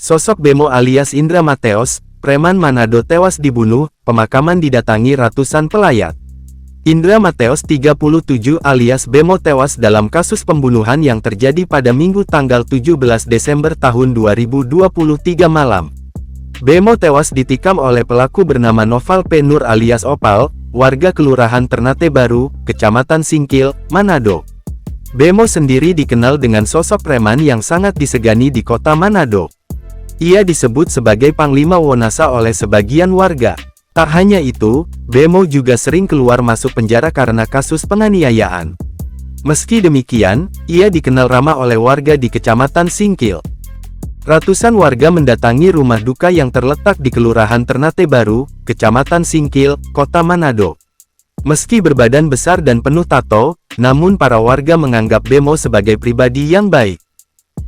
Sosok Bemo alias Indra Mateos, preman Manado tewas dibunuh, pemakaman didatangi ratusan pelayat. Indra Mateos 37 alias Bemo tewas dalam kasus pembunuhan yang terjadi pada Minggu tanggal 17 Desember tahun 2023 malam. Bemo tewas ditikam oleh pelaku bernama Noval P. Nur alias Opal, warga Kelurahan Ternate Baru, Kecamatan Singkil, Manado. Bemo sendiri dikenal dengan sosok preman yang sangat disegani di kota Manado. Ia disebut sebagai Panglima Wonasa oleh sebagian warga. Tak hanya itu, Bemo juga sering keluar masuk penjara karena kasus penganiayaan. Meski demikian, ia dikenal ramah oleh warga di Kecamatan Singkil. Ratusan warga mendatangi rumah duka yang terletak di Kelurahan Ternate Baru, Kecamatan Singkil, Kota Manado. Meski berbadan besar dan penuh tato, namun para warga menganggap Bemo sebagai pribadi yang baik.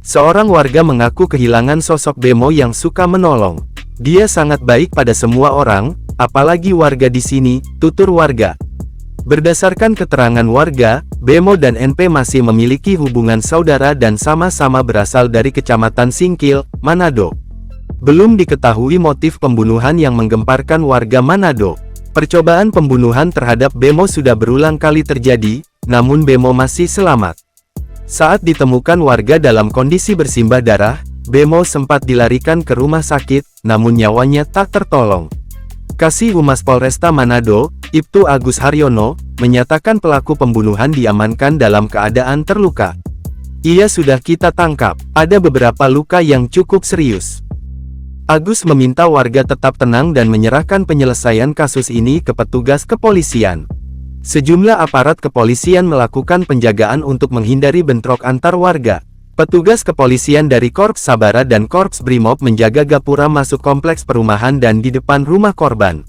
Seorang warga mengaku kehilangan sosok Bemo yang suka menolong. Dia sangat baik pada semua orang, apalagi warga di sini, tutur warga. Berdasarkan keterangan warga, Bemo dan NP masih memiliki hubungan saudara dan sama-sama berasal dari Kecamatan Singkil, Manado. Belum diketahui motif pembunuhan yang menggemparkan warga Manado. Percobaan pembunuhan terhadap Bemo sudah berulang kali terjadi, namun Bemo masih selamat. Saat ditemukan warga dalam kondisi bersimbah darah, Bemo sempat dilarikan ke rumah sakit, namun nyawanya tak tertolong. Kasih Humas Polresta Manado, Ibtu Agus Haryono, menyatakan pelaku pembunuhan diamankan dalam keadaan terluka. Ia sudah kita tangkap, ada beberapa luka yang cukup serius. Agus meminta warga tetap tenang dan menyerahkan penyelesaian kasus ini ke petugas kepolisian. Sejumlah aparat kepolisian melakukan penjagaan untuk menghindari bentrok antar warga. Petugas kepolisian dari Korps Sabara dan Korps Brimob menjaga gapura masuk kompleks perumahan dan di depan rumah korban.